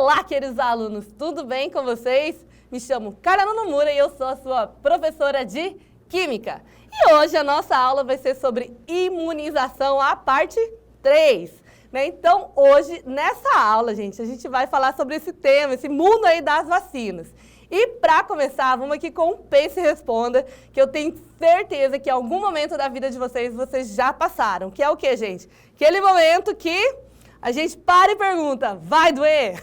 Olá, queridos alunos, tudo bem com vocês? Me chamo Carla Nomura e eu sou a sua professora de Química. E hoje a nossa aula vai ser sobre imunização, a parte 3. Então, hoje, nessa aula, gente, a gente vai falar sobre esse tema, esse mundo aí das vacinas. E para começar, vamos aqui com um Pense e Responda, que eu tenho certeza que em algum momento da vida de vocês já passaram. Que é o quê, gente? Aquele momento que a gente para e pergunta, vai doer?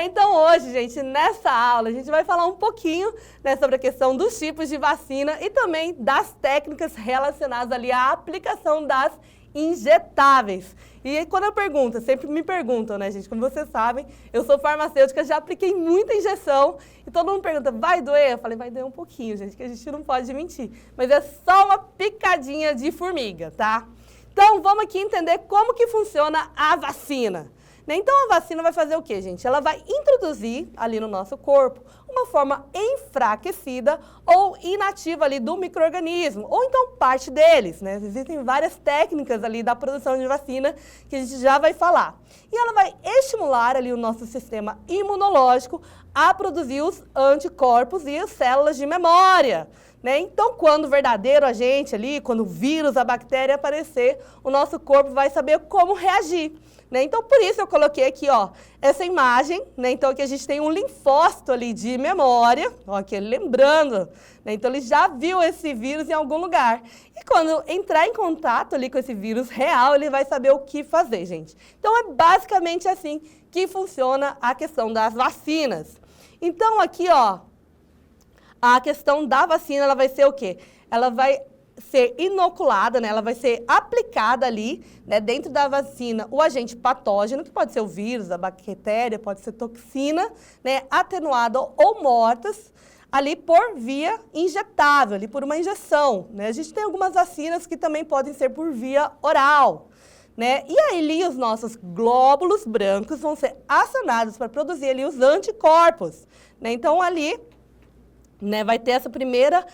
Então hoje, gente, nessa aula, a gente vai falar um pouquinho sobre a questão dos tipos de vacina e também das técnicas relacionadas ali à aplicação das injetáveis. E quando eu pergunto, sempre me perguntam, né, gente? Como vocês sabem, eu sou farmacêutica, já apliquei muita injeção e todo mundo pergunta, vai doer? Eu falei, vai doer um pouquinho, gente, que a gente não pode mentir. Mas é só uma picadinha de formiga, tá? Então, vamos aqui entender como que funciona a vacina. Então, a vacina vai fazer o quê, gente? Ela vai introduzir ali no nosso corpo uma forma enfraquecida ou inativa ali do micro-organismo, ou então parte deles, né? Existem várias técnicas ali da produção de vacina que a gente já vai falar. E ela vai estimular ali o nosso sistema imunológico a produzir os anticorpos e as células de memória. Então, quando o verdadeiro agente ali, quando o vírus, a bactéria aparecer, o nosso corpo vai saber como reagir. Então, por isso eu coloquei aqui, ó, essa imagem. Então, aqui a gente tem um linfócito ali de memória, ó, aqui lembrando. Então, ele já viu esse vírus em algum lugar. E quando entrar em contato ali com esse vírus real, ele vai saber o que fazer, gente. Então, é basicamente assim que funciona a questão das vacinas. Então, aqui, ó, a questão da vacina, ela vai ser o quê? Ela vai ser inoculada, né? Ela vai ser aplicada ali, né, dentro da vacina, o agente patógeno, que pode ser o vírus, a bactéria, pode ser toxina, né, atenuada ou mortas, ali por via injetável, ali por uma injeção, né? A gente tem algumas vacinas que também podem ser por via oral, né? E aí ali os nossos glóbulos brancos vão ser acionados para produzir ali os anticorpos, né? Então ali, né, vai ter essa primeira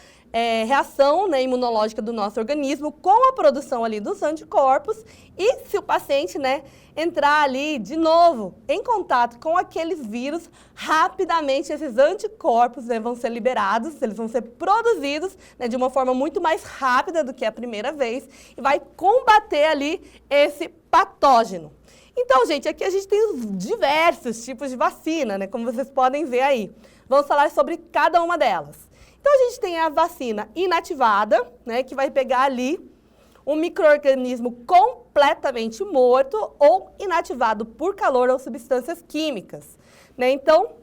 reação, né, imunológica do nosso organismo com a produção ali dos anticorpos e se o paciente, né, entrar ali de novo em contato com aqueles vírus, rapidamente esses anticorpos, né, vão ser liberados, eles vão ser produzidos, né, de uma forma muito mais rápida do que a primeira vez e vai combater ali esse patógeno. Então, gente, aqui a gente tem os diversos tipos de vacina, né, como vocês podem ver aí. Vamos falar sobre cada uma delas. Então, a gente tem a vacina inativada, né, que vai pegar ali um micro-organismo completamente morto ou inativado por calor ou substâncias químicas. Então,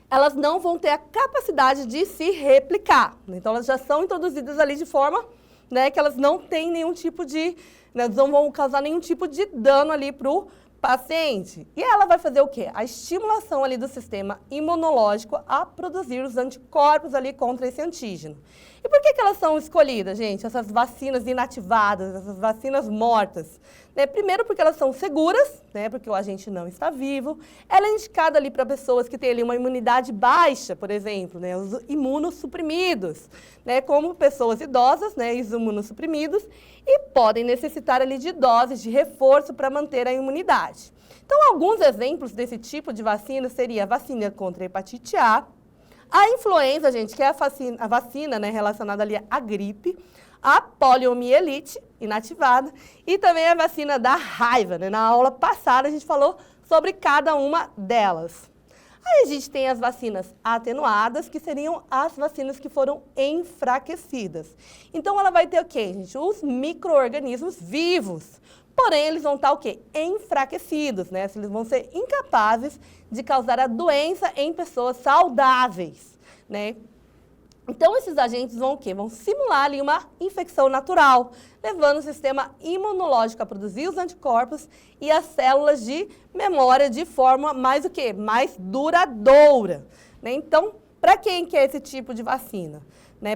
elas não vão ter a capacidade de se replicar. Então, elas já são introduzidas ali de forma, né, que elas não têm nenhum tipo de, né, não vão causar nenhum tipo de dano ali para o paciente. E ela vai fazer o quê? A estimulação ali do sistema imunológico a produzir os anticorpos ali contra esse antígeno. E por que elas são escolhidas, gente? Essas vacinas inativadas, essas vacinas mortas. Primeiro porque elas são seguras, né? Porque o agente não está vivo. Ela é indicada ali para pessoas que têm ali uma imunidade baixa, por exemplo, né? Os imunossuprimidos, né? Como pessoas idosas, né? Os imunossuprimidos, e podem necessitar ali de doses de reforço para manter a imunidade. Então, alguns exemplos desse tipo de vacina seria a vacina contra a hepatite A influenza, gente, que é a vacina, né, relacionada ali à gripe, a poliomielite inativada e também a vacina da raiva, né? Na aula passada a gente falou sobre cada uma delas. Aí a gente tem as vacinas atenuadas, que seriam as vacinas que foram enfraquecidas. Então, ela vai ter o quê, gente? Os micro-organismos vivos. Porém, eles vão estar o quê? Enfraquecidos, né? Eles vão ser incapazes de causar a doença em pessoas saudáveis, né? Então, esses agentes vão o quê? Vão simular ali uma infecção natural, levando o sistema imunológico a produzir os anticorpos e as células de memória de forma mais o quê? Mais duradoura, né? Então, para quem que é esse tipo de vacina?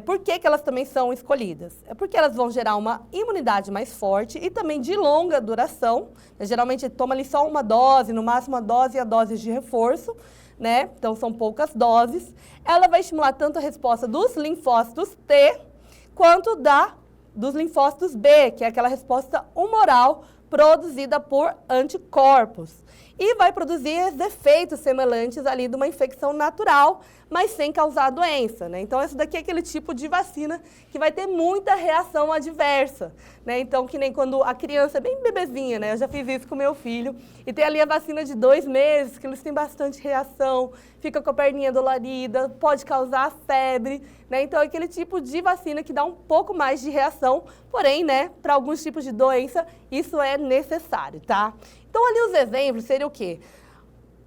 Por que elas também são escolhidas? É porque elas vão gerar uma imunidade mais forte e também de longa duração. Geralmente toma ali só uma dose, no máximo uma dose e a dose de reforço, né? Então são poucas doses. Ela vai estimular tanto a resposta dos linfócitos T quanto dos linfócitos B, que é aquela resposta humoral produzida por anticorpos. e vai produzir efeitos semelhantes ali de uma infecção natural, mas sem causar doença, né? Então, esse daqui é aquele tipo de vacina que vai ter muita reação adversa, né? Então, que nem quando a criança é bem bebezinha, né? Eu já fiz isso com meu filho, e tem ali a vacina de 2 meses, que eles têm bastante reação, fica com a perninha dolorida, pode causar febre, né? Então, é aquele tipo de vacina que dá um pouco mais de reação, porém, né, para alguns tipos de doença, isso é necessário, tá? Então, ali os exemplos seriam o quê?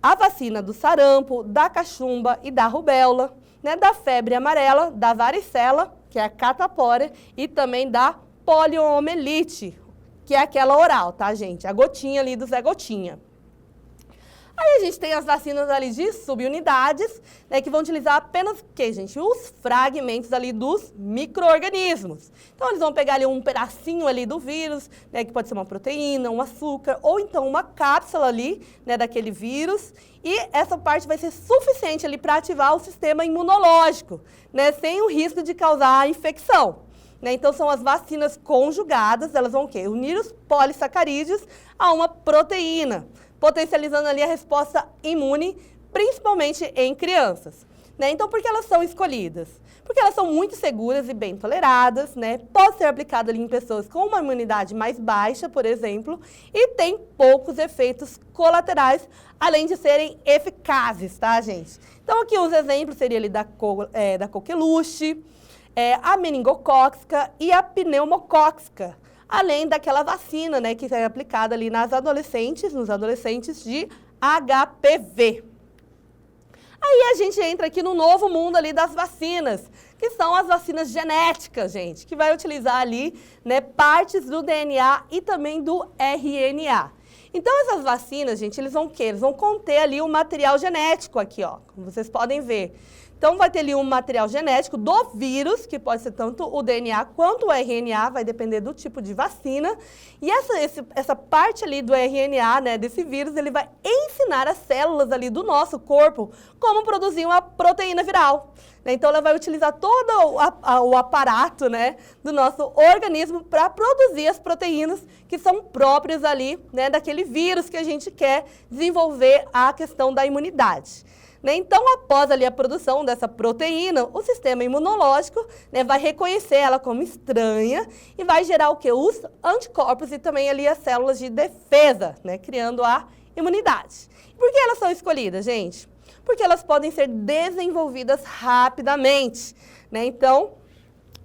A vacina do sarampo, da cachumba e da rubéola, né, da febre amarela, da varicela, que é a catapora, e também da poliomielite, que é aquela oral, tá, gente? A gotinha ali do Zé Gotinha. Aí a gente tem as vacinas ali de subunidades, né, que vão utilizar apenas o quê, gente? Os fragmentos ali dos micro-organismos. Então, eles vão pegar ali um pedacinho ali do vírus, né, que pode ser uma proteína, um açúcar, ou então uma cápsula ali, né, daquele vírus, e essa parte vai ser suficiente ali para ativar o sistema imunológico, né, sem o risco de causar a infecção. Né? Então, são as vacinas conjugadas, elas vão o quê? Unir os polissacarídeos a uma proteína, potencializando ali a resposta imune, principalmente em crianças. Né? Então, por que elas são escolhidas? Porque elas são muito seguras e bem toleradas, né? Pode ser aplicada ali em pessoas com uma imunidade mais baixa, por exemplo, e tem poucos efeitos colaterais, além de serem eficazes, tá, gente? Então, aqui os exemplos seriam ali da coqueluche, a meningocócica e a pneumocócica, além daquela vacina, né, que é aplicada ali nos adolescentes de HPV. Aí a gente entra aqui no novo mundo ali das vacinas, que são as vacinas genéticas, gente, que vai utilizar ali, né, partes do DNA e também do RNA. Então, essas vacinas, gente, eles vão o quê? Eles vão conter ali o material genético aqui, ó, como vocês podem ver. Então, vai ter ali um material genético do vírus, que pode ser tanto o DNA quanto o RNA, vai depender do tipo de vacina. E essa parte ali do RNA, né, desse vírus, ele vai ensinar as células ali do nosso corpo como produzir uma proteína viral. Então, ela vai utilizar todo o aparato, né, do nosso organismo para produzir as proteínas que são próprias ali, né, daquele vírus que a gente quer desenvolver a questão da imunidade. Então, após ali a produção dessa proteína, o sistema imunológico, né, vai reconhecer ela como estranha e vai gerar o quê? Os anticorpos e também ali as células de defesa, né, criando a imunidade. Por que elas são escolhidas, gente? Porque elas podem ser desenvolvidas rapidamente, né? Então,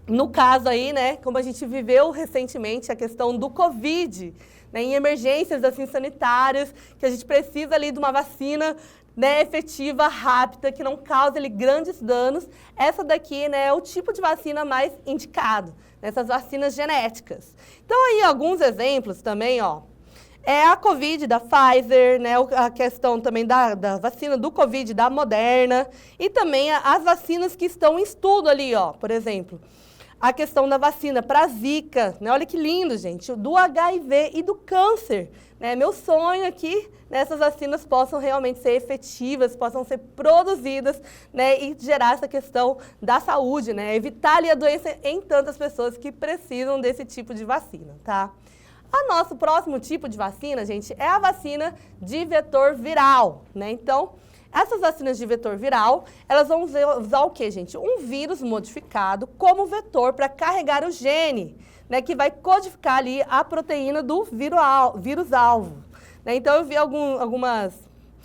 no caso aí, né, como a gente viveu recentemente a questão do Covid, né, em emergências assim sanitárias, que a gente precisa ali de uma vacina, né, efetiva, rápida, que não cause ali grandes danos. Essa daqui, né, é o tipo de vacina mais indicado, nessas vacinas genéticas. Então, aí, alguns exemplos também, ó, é a Covid da Pfizer, né, a questão também da vacina do Covid da Moderna, e também as vacinas que estão em estudo ali, ó, por exemplo, a questão da vacina para Zika, né? Olha que lindo, gente, do HIV e do câncer. Né? Meu sonho aqui, essas vacinas possam realmente ser efetivas, possam ser produzidas, né? E gerar essa questão da saúde, né? Evitar ali a doença em tantas pessoas que precisam desse tipo de vacina, tá? O nosso próximo tipo de vacina, gente, é a vacina de vetor viral, né? Então, essas vacinas de vetor viral, elas vão usar o quê, gente? Um vírus modificado como vetor para carregar o gene, né, que vai codificar ali a proteína do vírus-alvo. Né? Então, eu vi algumas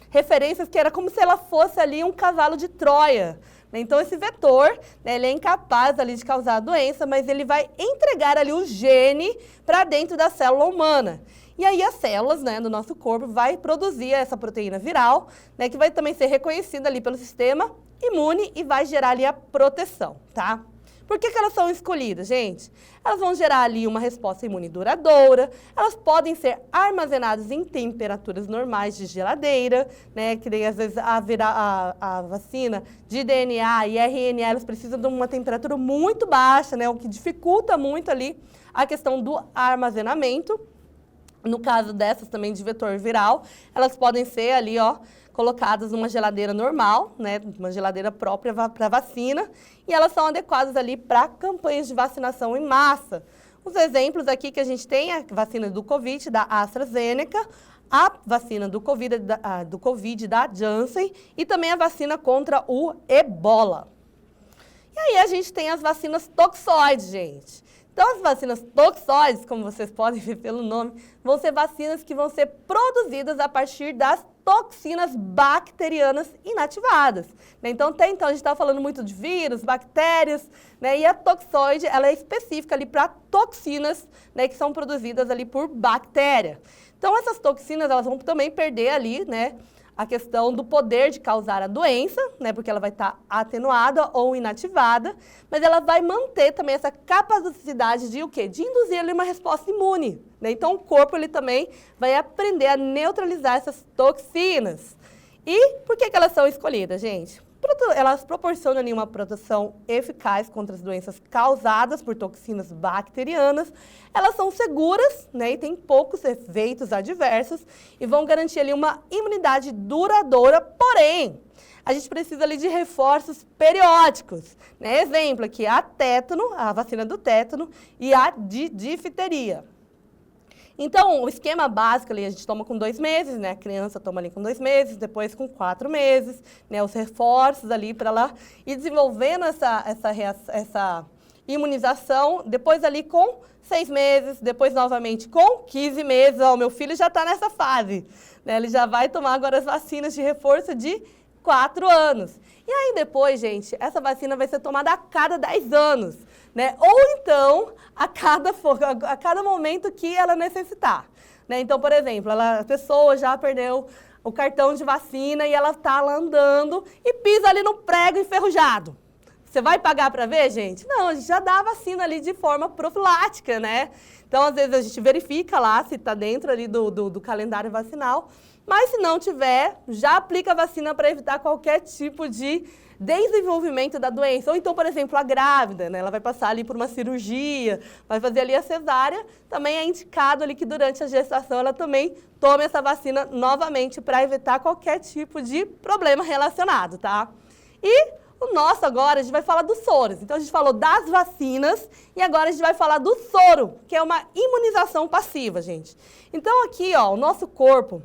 referências que era como se ela fosse ali um cavalo de Troia. Né? Então, esse vetor, né, ele é incapaz ali de causar a doença, mas ele vai entregar ali o gene para dentro da célula humana. E aí as células, né, do nosso corpo vai produzir essa proteína viral, né, que vai também ser reconhecida ali pelo sistema imune e vai gerar ali a proteção, tá? Por que elas são escolhidas, gente? Elas vão gerar ali uma resposta imune duradoura, elas podem ser armazenadas em temperaturas normais de geladeira, né, que daí às vezes a vacina de DNA e RNA, elas precisam de uma temperatura muito baixa, né, o que dificulta muito ali a questão do armazenamento. No caso dessas também de vetor viral, elas podem ser ali, ó, colocadas numa geladeira normal, né, uma geladeira própria para vacina, e elas são adequadas ali para campanhas de vacinação em massa. Os exemplos aqui que a gente tem é a vacina do Covid, da AstraZeneca, a vacina do Covid da Janssen e também a vacina contra o Ebola. E aí a gente tem as vacinas toxoides, gente. Então, as vacinas toxoides, como vocês podem ver pelo nome, vão ser vacinas que vão ser produzidas a partir das toxinas bacterianas inativadas. Então, até então, a gente estava falando muito de vírus, bactérias, né? E a toxoide, ela é específica ali para toxinas, né, que são produzidas ali por bactéria. Então, essas toxinas, elas vão também perder ali, né, a questão do poder de causar a doença, né, porque ela vai estar atenuada ou inativada, mas ela vai manter também essa capacidade de o quê? De induzir ali uma resposta imune, né? Então, o corpo ele também vai aprender a neutralizar essas toxinas. E por que elas são escolhidas, gente? Elas proporcionam ali uma proteção eficaz contra as doenças causadas por toxinas bacterianas. Elas são seguras, né, e têm poucos efeitos adversos e vão garantir ali uma imunidade duradoura, porém, a gente precisa ali de reforços periódicos, né? Exemplo aqui, a vacina do tétano e a de difteria. Então, o esquema básico ali, a gente toma com 2 meses, né? A criança toma ali com 2 meses, depois com 4 meses, né? Os reforços ali para ela ir desenvolvendo essa imunização, depois ali com 6 meses, depois novamente com 15 meses. Ó, o meu filho já está nessa fase, né? Ele já vai tomar agora as vacinas de reforço de 4 anos. E aí depois, gente, essa vacina vai ser tomada a cada 10 anos, né? Ou então, a cada momento que ela necessitar, né? Então, por exemplo, a pessoa já perdeu o cartão de vacina e ela está lá andando e pisa ali no prego enferrujado. Você vai pagar para ver, gente? Não, a gente já dá a vacina ali de forma profilática, né? Então, às vezes, a gente verifica lá se está dentro ali do calendário vacinal, mas se não tiver, já aplica a vacina para evitar qualquer tipo de desenvolvimento da doença. Ou então, por exemplo, a grávida, né? Ela vai passar ali por uma cirurgia, vai fazer ali a cesárea, também é indicado ali que durante a gestação ela também tome essa vacina novamente para evitar qualquer tipo de problema relacionado, tá? E o nosso agora, a gente vai falar dos soros. Então, a gente falou das vacinas e agora a gente vai falar do soro, que é uma imunização passiva, gente. Então, aqui, ó, o nosso corpo,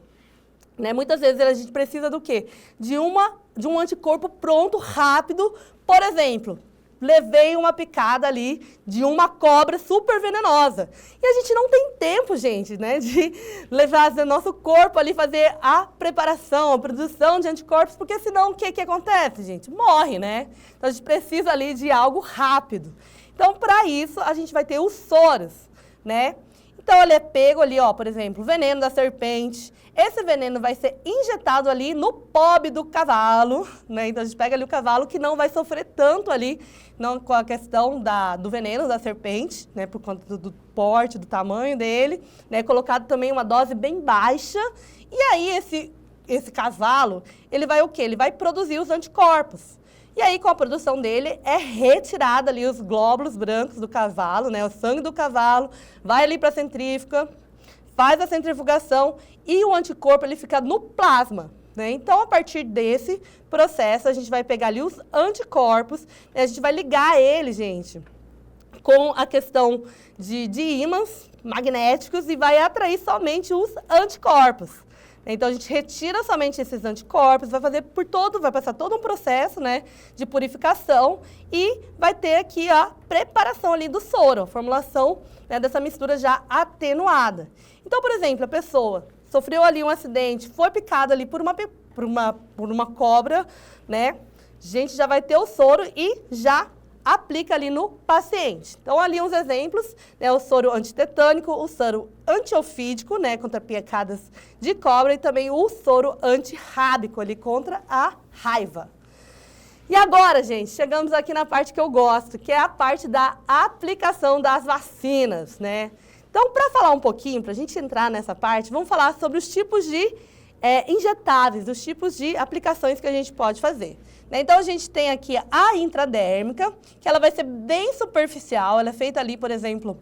né, muitas vezes a gente precisa do quê? De um anticorpo pronto, rápido. Por exemplo, levei uma picada ali de uma cobra super venenosa. E a gente não tem tempo, gente, né, de levar o nosso corpo ali, fazer a preparação, a produção de anticorpos, porque senão o que acontece, gente? Morre, né? Então a gente precisa ali de algo rápido. Então, para isso, a gente vai ter os soros, né? Então, ele é pego ali, ó, por exemplo, o veneno da serpente. Esse veneno vai ser injetado ali no pobe do cavalo, né? Então, a gente pega ali o cavalo que não vai sofrer tanto ali, não com a questão do veneno da serpente, né? Por conta do porte, do tamanho dele, né? Colocado também uma dose bem baixa. E aí, esse cavalo, ele vai o quê? Ele vai produzir os anticorpos. E aí, com a produção dele, é retirada ali os glóbulos brancos do cavalo, né? O sangue do cavalo, vai ali para a centrífuga, faz a centrifugação e o anticorpo ele fica no plasma, né? Então, a partir desse processo, a gente vai pegar ali os anticorpos, né? A gente vai ligar ele, gente, com a questão de ímãs magnéticos e vai atrair somente os anticorpos. Então, a gente retira somente esses anticorpos, vai passar todo um processo, né, de purificação e vai ter aqui a preparação ali do soro, a formulação, né, dessa mistura já atenuada. Então, por exemplo, a pessoa sofreu ali um acidente, foi picada ali por uma cobra, né, a gente já vai ter o soro e já aplica ali no paciente. Então, ali uns exemplos, né, o soro antitetânico, o soro antiofídico, né, contra picadas de cobra e também o soro antirrábico ali contra a raiva. E agora, gente, chegamos aqui na parte que eu gosto, que é a parte da aplicação das vacinas, né? Então, para falar um pouquinho, para a gente entrar nessa parte, vamos falar sobre os tipos de injetáveis, os tipos de aplicações que a gente pode fazer. Então, a gente tem aqui a intradérmica, que ela vai ser bem superficial, ela é feita ali, por exemplo,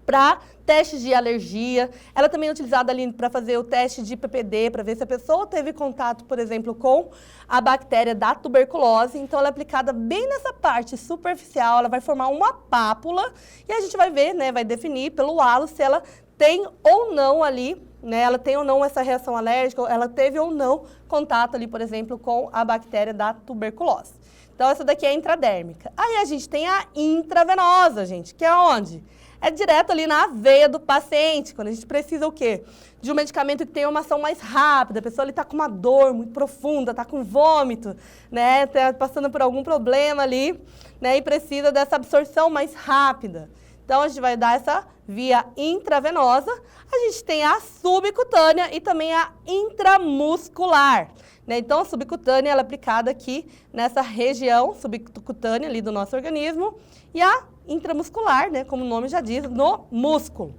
para testes de alergia. Ela também é utilizada ali para fazer o teste de PPD, para ver se a pessoa teve contato, por exemplo, com a bactéria da tuberculose. Então, ela é aplicada bem nessa parte superficial, ela vai formar uma pápula e a gente vai ver, né, vai definir pelo halo se ela tem ou não ali, né, ela tem ou não essa reação alérgica, ela teve ou não contato ali, por exemplo, com a bactéria da tuberculose. Então, essa daqui é a intradérmica. Aí a gente tem a intravenosa, gente, que é onde? É direto ali na veia do paciente, quando a gente precisa o quê? De um medicamento que tenha uma ação mais rápida, a pessoa está com uma dor muito profunda, está com vômito, né, tá passando por algum problema ali, né, e precisa dessa absorção mais rápida. Então, a gente vai dar essa via intravenosa. A gente tem a subcutânea e também a intramuscular, né? Então, a subcutânea ela é aplicada aqui nessa região subcutânea ali do nosso organismo e a intramuscular, né, como o nome já diz, no músculo.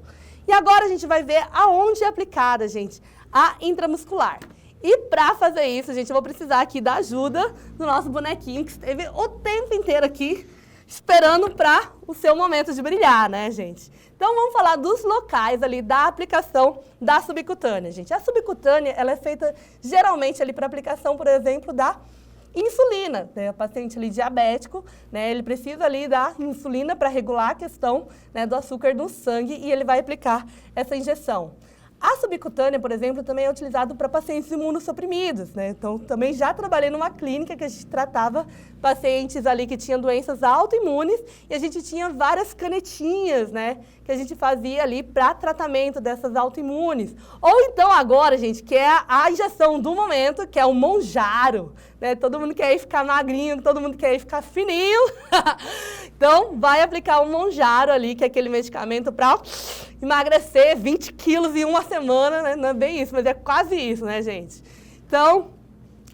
E agora a gente vai ver aonde é aplicada, gente, a intramuscular. E para fazer isso, gente, eu vou precisar aqui da ajuda do nosso bonequinho que esteve o tempo inteiro aqui esperando para o seu momento de brilhar, né, gente? Então, vamos falar dos locais ali da aplicação da subcutânea, gente. A subcutânea, ela é feita geralmente ali para aplicação, por exemplo, da insulina, né? O paciente ali diabético, né, ele precisa ali da insulina para regular a questão, né, do açúcar no sangue e ele vai aplicar essa injeção. A subcutânea, por exemplo, também é utilizado para pacientes imunossuprimidos, né? Então, também já trabalhei numa clínica que a gente tratava pacientes ali que tinham doenças autoimunes e a gente tinha várias canetinhas, né? Que a gente fazia ali para tratamento dessas autoimunes. Ou então agora, gente, que é a injeção do momento, que é o Mounjaro, né? Todo mundo quer ir ficar magrinho, todo mundo quer ir ficar fininho. Então, vai aplicar o Mounjaro ali, que é aquele medicamento para emagrecer 20 quilos em uma semana, né? Não é bem isso, mas é quase isso, né, gente? Então,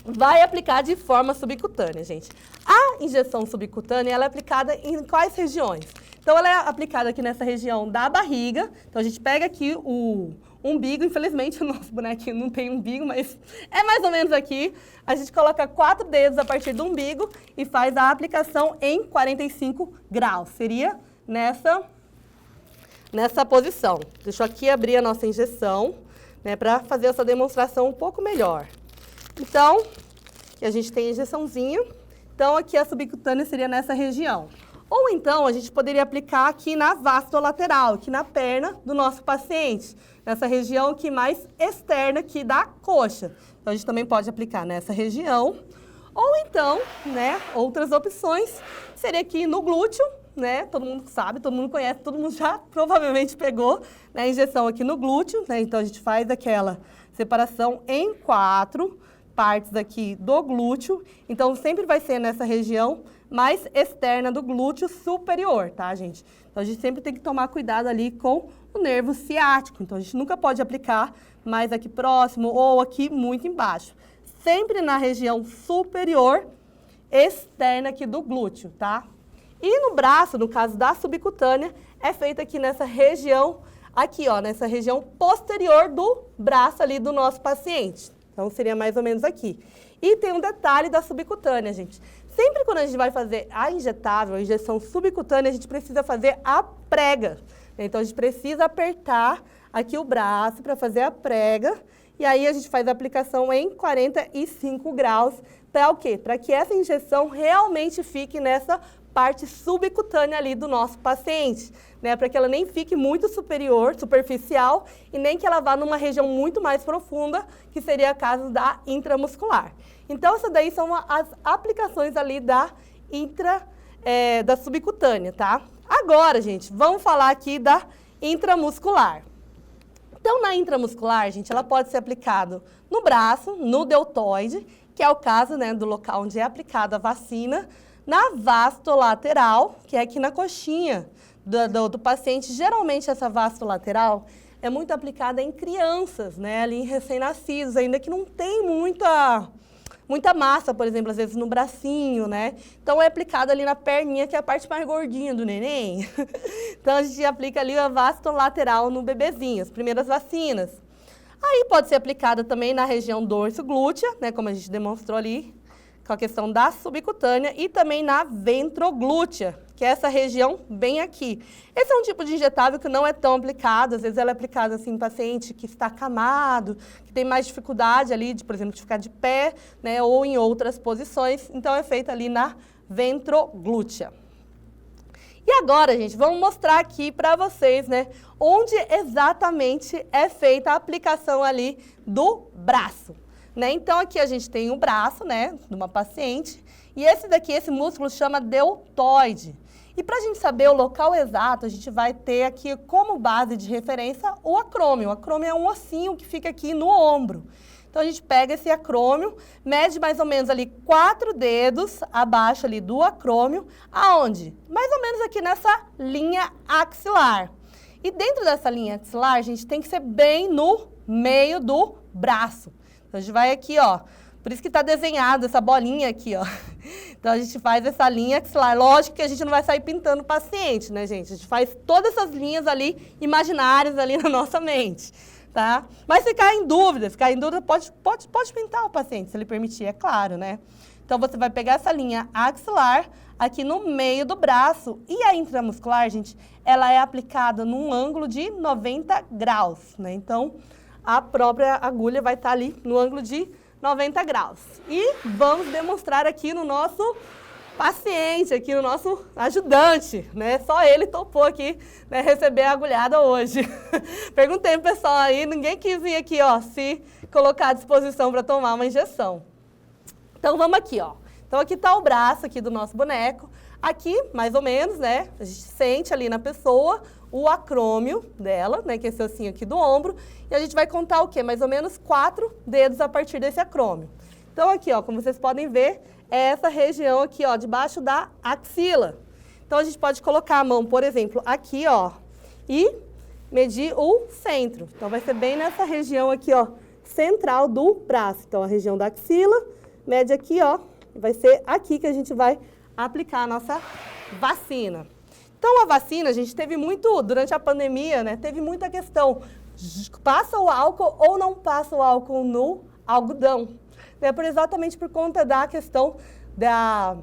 vai aplicar de forma subcutânea, gente. A injeção subcutânea, ela é aplicada em quais regiões? Então, ela é aplicada aqui nessa região da barriga. Então, a gente pega aqui o umbigo. Infelizmente, o nosso bonequinho não tem umbigo, mas é mais ou menos aqui. A gente coloca 4 dedos a partir do umbigo e faz a aplicação em 45 graus. Seria nessa posição. Deixa eu aqui abrir a nossa injeção, né, para fazer essa demonstração um pouco melhor. Então, aqui a gente tem a injeçãozinha. Então, aqui a subcutânea seria nessa região. Ou então, a gente poderia aplicar aqui na vastolateral, aqui na perna do nosso paciente, nessa região aqui mais externa aqui da coxa. Então, a gente também pode aplicar nessa região. Ou então, né, outras opções, seria aqui no glúteo, né? Todo mundo sabe, todo mundo conhece, todo mundo já provavelmente pegou, né, a injeção aqui no glúteo, né? Então, a gente faz aquela separação em 4 partes aqui do glúteo. Então, sempre vai ser nessa região mais externa do glúteo superior, tá, gente? Então, a gente sempre tem que tomar cuidado ali com o nervo ciático. Então, a gente nunca pode aplicar mais aqui próximo ou aqui muito embaixo. Sempre na região superior externa aqui do glúteo, tá? E no braço, no caso da subcutânea, é feita aqui nessa região, aqui, ó, nessa região posterior do braço ali do nosso paciente. Então, seria mais ou menos aqui. E tem um detalhe da subcutânea, gente. Sempre quando a gente vai fazer a injetável, a injeção subcutânea, a gente precisa fazer a prega. Então, a gente precisa apertar aqui o braço para fazer a prega. E aí, a gente faz a aplicação em 45 graus. Para o quê? Para que essa injeção realmente fique nessa parte subcutânea ali do nosso paciente, né? Para que ela nem fique muito superficial, e nem que ela vá numa região muito mais profunda, que seria o caso da intramuscular. Então, essas daí são as aplicações ali da subcutânea, tá? Agora, gente, vamos falar aqui da intramuscular. Então, na intramuscular, gente, ela pode ser aplicada no braço, no deltoide, que é o caso, né, do local onde é aplicada a vacina, na vastolateral, que é aqui na coxinha do paciente. Geralmente, essa vastolateral é muito aplicada em crianças, né, ali em recém-nascidos, ainda que não tem muita massa, por exemplo, às vezes no bracinho, né? Então, é aplicada ali na perninha, que é a parte mais gordinha do neném. Então, a gente aplica ali a vastolateral no bebezinho, as primeiras vacinas. Aí, pode ser aplicada também na região dorso-glútea, né, como a gente demonstrou ali, com a questão da subcutânea, e também na ventroglútea, que é essa região bem aqui. Esse é um tipo de injetável que não é tão aplicado, às vezes ela é aplicada assim em paciente que está acamado, que tem mais dificuldade ali, por exemplo, de ficar de pé, né, ou em outras posições, então é feita ali na ventroglútea. E agora, gente, vamos mostrar aqui para vocês, né, onde exatamente é feita a aplicação ali do braço, né? Então, aqui a gente tem o braço, né, de uma paciente, e esse músculo chama deltoide. E para a gente saber o local exato, a gente vai ter aqui como base de referência o acrômio. O acrômio é um ossinho que fica aqui no ombro. Então, a gente pega esse acrômio, mede mais ou menos ali 4 dedos abaixo ali do acrômio, aonde? Mais ou menos aqui nessa linha axilar. E dentro dessa linha axilar, a gente tem que ser bem no meio do braço. Então, a gente vai aqui, ó. Por isso que está desenhado essa bolinha aqui, ó. Então, a gente faz essa linha axilar. Lógico que a gente não vai sair pintando o paciente, né, gente? A gente faz todas essas linhas ali, imaginárias ali na nossa mente, tá? Mas se ficar em dúvida, pode pintar o paciente, se ele permitir, é claro, né? Então, você vai pegar essa linha axilar aqui no meio do braço. E a intramuscular, gente, ela é aplicada num ângulo de 90 graus, né? Então, a própria agulha vai estar ali no ângulo de 90 graus. E vamos demonstrar aqui no nosso paciente, aqui no nosso ajudante, né? Só ele topou aqui, né, receber a agulhada hoje. Perguntei pro pessoal aí, ninguém quis vir aqui, ó, se colocar à disposição para tomar uma injeção. Então, vamos aqui, ó. Então, aqui está o braço aqui do nosso boneco. Aqui, mais ou menos, né, a gente sente ali na pessoa o acrômio dela, né, que é esse ossinho aqui do ombro, e a gente vai contar o quê? Mais ou menos 4 dedos a partir desse acrômio. Então, aqui, ó, como vocês podem ver, é essa região aqui, ó, debaixo da axila. Então, a gente pode colocar a mão, por exemplo, aqui, ó, e medir o centro. Então, vai ser bem nessa região aqui, ó, central do braço. Então, a região da axila, mede aqui, ó, vai ser aqui que a gente vai aplicar a nossa vacina. Então, a vacina, a gente teve muito, durante a pandemia, né, teve muita questão, passa o álcool ou não passa o álcool no algodão? Né, exatamente por conta da questão da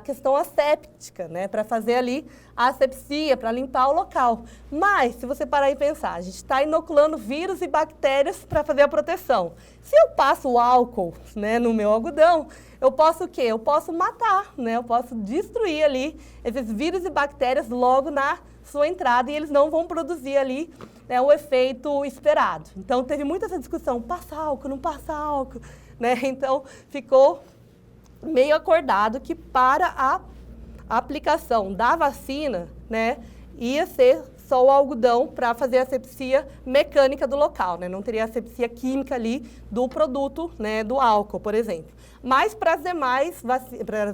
questão asséptica, né, para fazer ali a asepsia, para limpar o local. Mas, se você parar e pensar, a gente está inoculando vírus e bactérias para fazer a proteção. Se eu passo o álcool, né, no meu algodão, eu posso o quê? Eu posso matar, né, eu posso destruir ali esses vírus e bactérias logo na sua entrada e eles não vão produzir ali, né, o efeito esperado. Então, teve muita essa discussão, passa álcool, não passa álcool, né? Então, ficou meio acordado que para a aplicação da vacina, né, ia ser só o algodão para fazer a asepsia mecânica do local, né? Não teria asepsia química ali do produto, né, do álcool, por exemplo. Mas para as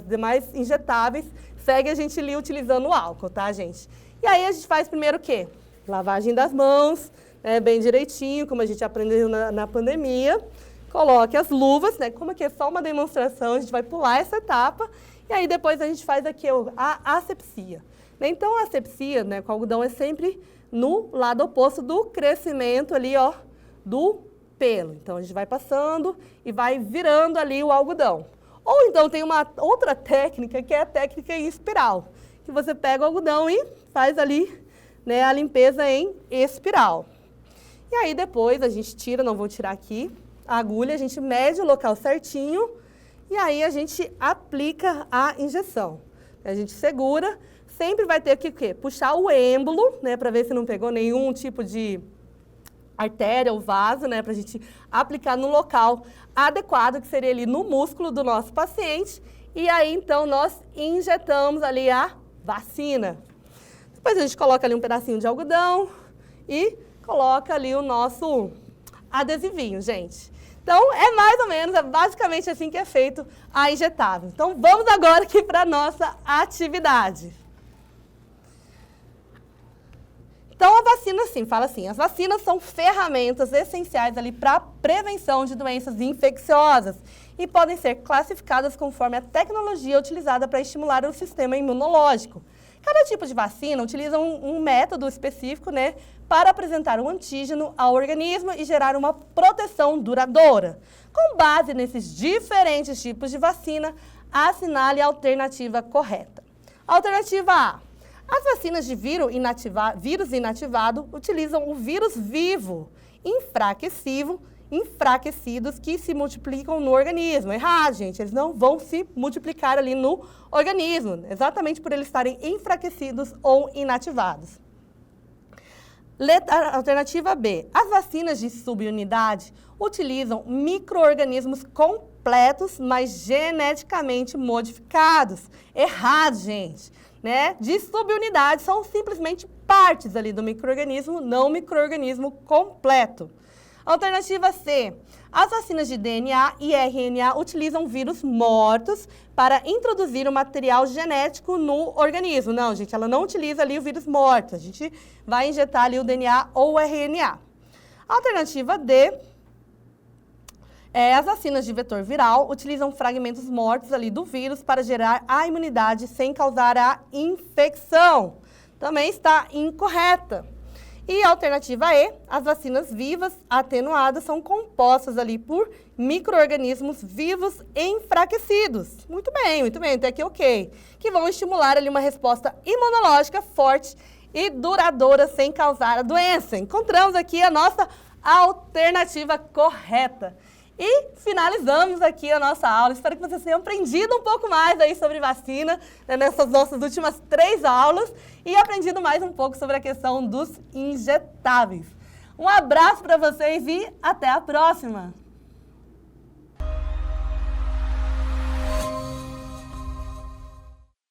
demais injetáveis, segue a gente ali utilizando o álcool, tá, gente? E aí a gente faz primeiro o quê? Lavagem das mãos, né, bem direitinho, como a gente aprendeu na pandemia. Coloque as luvas, né? Como aqui é só uma demonstração, a gente vai pular essa etapa. E aí depois a gente faz aqui a asepsia. Então, a asepsia, né, com o algodão é sempre no lado oposto do crescimento ali, ó, do pelo. Então, a gente vai passando e vai virando ali o algodão. Ou então, tem uma outra técnica, que é a técnica em espiral, que você pega o algodão e faz ali, né, a limpeza em espiral. E aí, depois, a gente tira, não vou tirar aqui, a agulha, a gente mede o local certinho e aí a gente aplica a injeção. A gente segura, sempre vai ter que o quê? Puxar o êmbolo, né, para ver se não pegou nenhum tipo de artéria ou vaso, né, para a gente aplicar no local adequado, que seria ali no músculo do nosso paciente. E aí, então, nós injetamos ali a vacina. Depois a gente coloca ali um pedacinho de algodão e coloca ali o nosso adesivinho, gente. Então, é mais ou menos, é basicamente assim que é feito a injetável. Então, vamos agora aqui para a nossa atividade. Então, a vacina, sim, fala assim, as vacinas são ferramentas essenciais ali para a prevenção de doenças infecciosas e podem ser classificadas conforme a tecnologia utilizada para estimular o sistema imunológico. Cada tipo de vacina utiliza um método específico, né, para apresentar um antígeno ao organismo e gerar uma proteção duradoura. Com base nesses diferentes tipos de vacina, assinale a alternativa correta. Alternativa A. As vacinas de vírus inativado utilizam o vírus vivo, enfraquecidos que se multiplicam no organismo. Errado, gente, eles não vão se multiplicar ali no organismo, exatamente por eles estarem enfraquecidos ou inativados. Alternativa B. As vacinas de subunidade utilizam micro-organismos completos, mas geneticamente modificados. Errado, gente. Né? De subunidade são simplesmente partes ali do micro-organismo, não micro-organismo completo. Alternativa C. As vacinas de DNA e RNA utilizam vírus mortos para introduzir o material genético no organismo. Não, gente, ela não utiliza ali o vírus morto. A gente vai injetar ali o DNA ou o RNA. Alternativa D. As vacinas de vetor viral utilizam fragmentos mortos ali do vírus para gerar a imunidade sem causar a infecção. Também está incorreta. E a alternativa E, as vacinas vivas atenuadas são compostas ali por micro-organismos vivos enfraquecidos. Muito bem, até aqui ok. Que vão estimular ali uma resposta imunológica forte e duradoura sem causar a doença. Encontramos aqui a nossa alternativa correta. E finalizamos aqui a nossa aula. Espero que vocês tenham aprendido um pouco mais aí sobre vacina, né, nessas nossas últimas 3 aulas e aprendido mais um pouco sobre a questão dos injetáveis. Um abraço para vocês e até a próxima!